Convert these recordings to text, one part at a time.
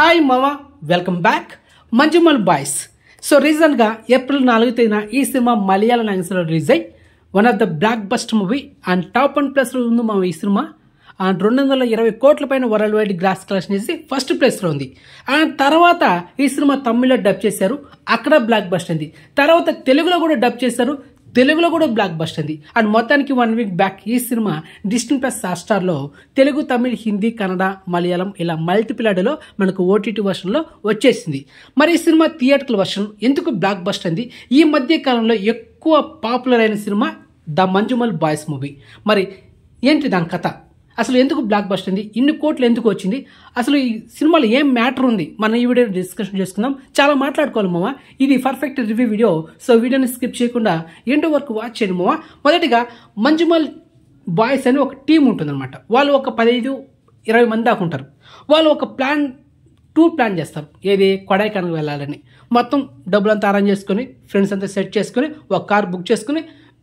Hi మామా, welcome back Manjummel boys. So రీసెంట్గా April 4 తేదీన ఈ సినిమా మలయాళ లాంగ్వేజ్లో రిలీజ్ అయ్యి one of the block buster movie and top 1+ ఉంది మా ఈ సినిమా. అండ్ 220 కోట్ల పైన వరల్డ్ వైడ్ గ్రాస్ కలెక్షన్ చేసి ఫస్ట్ ప్లేస్లో ఉంది. అండ్ తర్వాత ఈ సినిమా తమిళ్లో డబ్ చేశారు, అక్కడ బ్లాక్ బస్టర్ ఉంది. తర్వాత తెలుగులో కూడా డబ్ చేశారు, తెలుగులో కూడా బ్లాక్ బస్టర్ ఉంది. అండ్ మొత్తానికి 1 వీక్ బ్యాక్ ఈ సినిమా డిస్నీ+ హాట్‌స్టార్లో తెలుగు, తమిళ్, హిందీ, కన్నడ, మలయాళం ఇలా మల్టిపుల్ ఆడియోలో మనకు ఓటీటీ వర్షన్లో వచ్చేసింది. మరి ఈ సినిమా థియేటర్ల వర్షన్ ఎందుకు బ్లాక్ బస్టర్ ఉంది? ఈ మధ్య కాలంలో ఎక్కువ పాపులర్ అయిన cinema the Manjummel boys movie. మరి ఏంటి దాని కథ? అసలు ఎందుకు బ్లాక్ బస్టర్ ఉంది? ఇన్ని కోట్లు ఎందుకు వచ్చింది? అసలు ఈ సినిమాలో ఏం మ్యాటర్ ఉంది? మనం ఈ వీడియో డిస్కషన్ చేసుకుందాం. చాలా మాట్లాడుకోవాలి మామ. ఇది పర్ఫెక్ట్ రివ్యూ వీడియో, సో వీడియోని స్కిప్ చేయకుండా ఎండ్ వరకు వాచ్ చేయండి మామ. మొదటిగా మంజుమల్ బాయ్స్ అని ఒక టీం ఉంటుందన్నమాట. వాళ్ళు ఒక 15-20 మంది దాకా ఉంటారు. వాళ్ళు ఒక టూర్ ప్లాన్ చేస్తారు. ఏది? కొడైకెనాల్ వెళ్ళాలని. మొత్తం డబ్బులంతా అరేంజ్ చేసుకుని, ఫ్రెండ్స్ అంతా సెట్ చేసుకుని, ఒక కార్ బుక్ చేసుకుని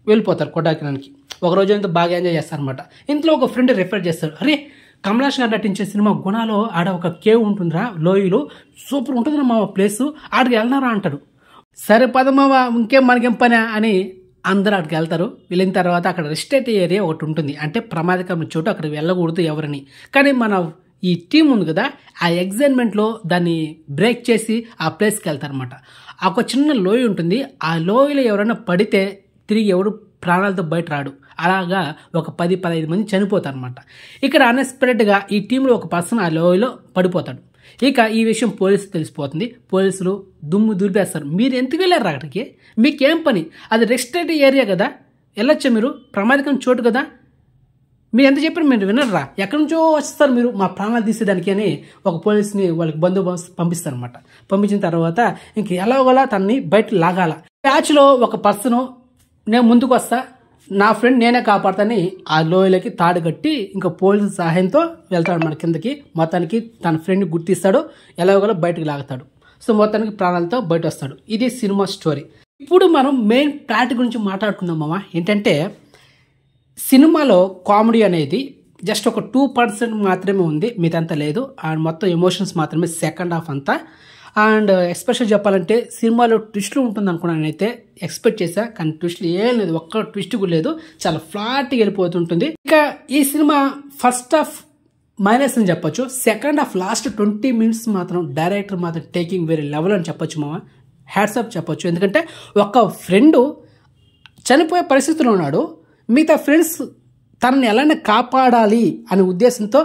వెళ్ళిపోతారు కొడైకెనాల్కి. ఒక రోజు అంతా బాగా ఎంజాయ్ చేస్తారు అనమాట. ఇంట్లో ఒక ఫ్రెండ్ రిఫర్ చేస్తాడు, అరే కమలాష్ గారు నటించే సినిమా గుణాలో ఆడ ఒక కేవ్ ఉంటుందిరా, లోయలో సూపర్ ఉంటుందిరా మా ప్లేస్, ఆడికి వెళ్తున్నారా అంటాడు. సరే పదమావా, ఇంకేం మనకేం పని అని అందరూ అక్కడికి వెళ్తారు. వెళ్ళిన తర్వాత అక్కడ రెస్టేట్ ఏరియా ఒకటి ఉంటుంది, అంటే ప్రమాదకరమైన చోటు, అక్కడ వెళ్ళకూడదు ఎవరని. కానీ మన ఈ టీం ఉంది కదా, ఆ ఎగ్జైట్మెంట్లో దాన్ని బ్రేక్ చేసి ఆ ప్లేస్కి వెళ్తారనమాట. ఒక చిన్న లోయ ఉంటుంది, ఆ లోయలో ఎవరైనా పడితే తిరిగి ఎవడు ప్రాణాలతో బయట రాడు. అలాగా ఒక 10-15 మంది చనిపోతారు అనమాట. ఇక్కడ అన్ఎక్స్పెక్టెడ్గా ఈ టీంలో ఒక పర్సన్ ఆ లోయలో పడిపోతాడు. ఇక ఈ విషయం పోలీసులు తెలిసిపోతుంది. పోలీసులు దుమ్ము దులిపేస్తారు. మీరు ఎందుకు వెళ్ళారు అక్కడికి? మీకేం పని? అది రెస్ట్రిక్ట్ ఏరియా కదా, వెళ్ళొచ్చా మీరు? ప్రమాదకరం చోటు కదా, మీరు ఎంత చెప్పారు మీరు వినరా? ఎక్కడి నుంచో వస్తారు మీరు మా ప్రాణాలు తీసేదానికి అని ఒక పోలీస్ని వాళ్ళకి బందోబస్తు పంపిస్తారనమాట. పంపించిన తర్వాత ఇంక ఎలాగోలా తనని బయట లాగాల. బ్యాచ్లో ఒక పర్సను, నేను ముందుకు వస్తా, నా ఫ్రెండ్ నేనే కాపాడుతాని ఆ లోయలకి తాడు కట్టి ఇంకా పోలీసు సహాయంతో వెళ్తాడు మన కిందకి. మొత్తానికి తన ఫ్రెండ్ని గుర్తిస్తాడు, ఎలాగోలా బయటకు లాగుతాడు. సో మొత్తానికి ప్రాణాలతో బయట వస్తాడు. ఇది సినిమా స్టోరీ. ఇప్పుడు మనం మెయిన్ ప్లాట్ గురించి మాట్లాడుకుందాం మామ. ఏంటంటే సినిమాలో కామెడీ అనేది జస్ట్ ఒక 2% మాత్రమే ఉంది, మిగతా లేదు. అండ్ మొత్తం ఎమోషన్స్ మాత్రమే సెకండ్ హాఫ్ అంతా. అండ్ ఎక్స్పెషల్ చెప్పాలంటే సినిమాలో ట్విస్ట్లు ఉంటుంది అనుకున్నాను, నేనైతే ఎక్స్పెక్ట్ చేశా. కానీ ట్విస్ట్లు ఏం లేదు, ఒక్క ట్విస్ట్ కూడా లేదు, చాలా ఫ్లాట్గా వెళ్ళిపోతుంటుంది. ఇక ఈ సినిమా ఫస్ట్ హాఫ్ మైనస్ అని చెప్పొచ్చు. సెకండ్ హాఫ్ లాస్ట్ 20 మినిట్స్ మాత్రం డైరెక్టర్ మాత్రం టేకింగ్ వేరే లెవెల్ అని చెప్పొచ్చు మామ. హ్యాట్స్ ఆఫ్ చెప్పొచ్చు. ఎందుకంటే ఒక ఫ్రెండు చనిపోయే పరిస్థితిలో ఉన్నాడు, మిగతా ఫ్రెండ్స్ తనని ఎలానే కాపాడాలి అనే ఉద్దేశంతో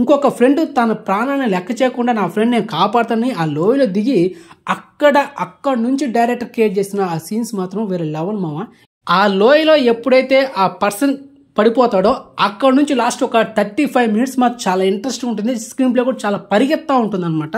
ఇంకొక ఫ్రెండ్ తన ప్రాణాన్ని లెక్క చేయకుండా నా ఫ్రెండ్ నేను కాపాడుతానని ఆ లోయలో దిగి అక్కడ నుంచి డైరెక్టర్ క్రియేట్ చేసిన ఆ సీన్స్ మాత్రం వేరే లెవెల్ మామ. ఆ లోయలో ఎప్పుడైతే ఆ పర్సన్ పడిపోతాడో అక్కడ నుంచి లాస్ట్ ఒక 35 మినిట్స్ మాత్రం చాలా ఇంట్రెస్టింగ్ ఉంటుంది. స్క్రీన్ ప్లే కూడా చాలా పరిగెత్తా ఉంటుంది అనమాట.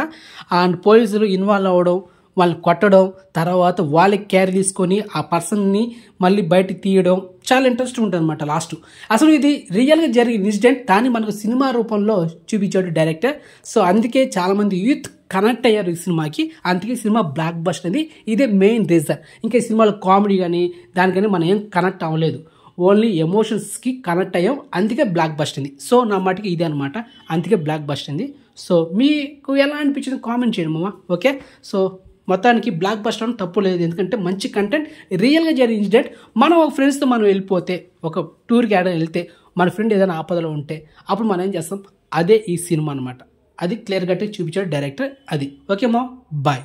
అండ్ పోలీసులు ఇన్వాల్వ్ అవ్వడం, వాళ్ళని కొట్టడం, తర్వాత వాళ్ళకి కేర్ తీసుకొని ఆ పర్సన్ని మళ్ళీ బయటకు తీయడం చాలా ఇంట్రెస్ట్ ఉంటుంది అనమాట లాస్ట్. అసలు ఇది రియల్గా జరిగిన ఇన్సిడెంట్, కానీ మనకు సినిమా రూపంలో చూపించాడు డైరెక్టర్. సో అందుకే చాలామంది యూత్ కనెక్ట్ అయ్యారు ఈ సినిమాకి. అందుకే సినిమా బ్లాక్ బస్టర్ అనేది ఇదే మెయిన్ రీజన్. ఇంకా ఈ సినిమాలో కామెడీ కానీ దానికని మనం ఏం కనెక్ట్ అవ్వలేదు, ఓన్లీ ఎమోషన్స్కి కనెక్ట్ అయ్యాం, అందుకే బ్లాక్ బస్టర్ ఉంది. సో నా మటుకి ఇదే అనమాట, అందుకే బ్లాక్ బస్టర్ ఉంది. సో మీకు ఎలా అనిపించింది కామెంట్ చేయండి మామ. ఓకే, సో మొత్తానికి బ్లాక్ బస్టర్ అని తప్పు లేదు, ఎందుకంటే మంచి కంటెంట్, రియల్గా జరిగిన ఇన్సిడెంట్. మనం ఒక ఫ్రెండ్స్తో మనం వెళ్ళిపోతే, ఒక టూర్కి ఏదైనా వెళ్తే, మన ఫ్రెండ్ ఏదైనా ఆపదలో ఉంటే అప్పుడు మనం ఏం చేస్తాం, అదే ఈ సినిమా అనమాట. అది క్లియర్ కట్గా చూపించాడు డైరెక్టర్. అది ఓకే మా, బాయ్.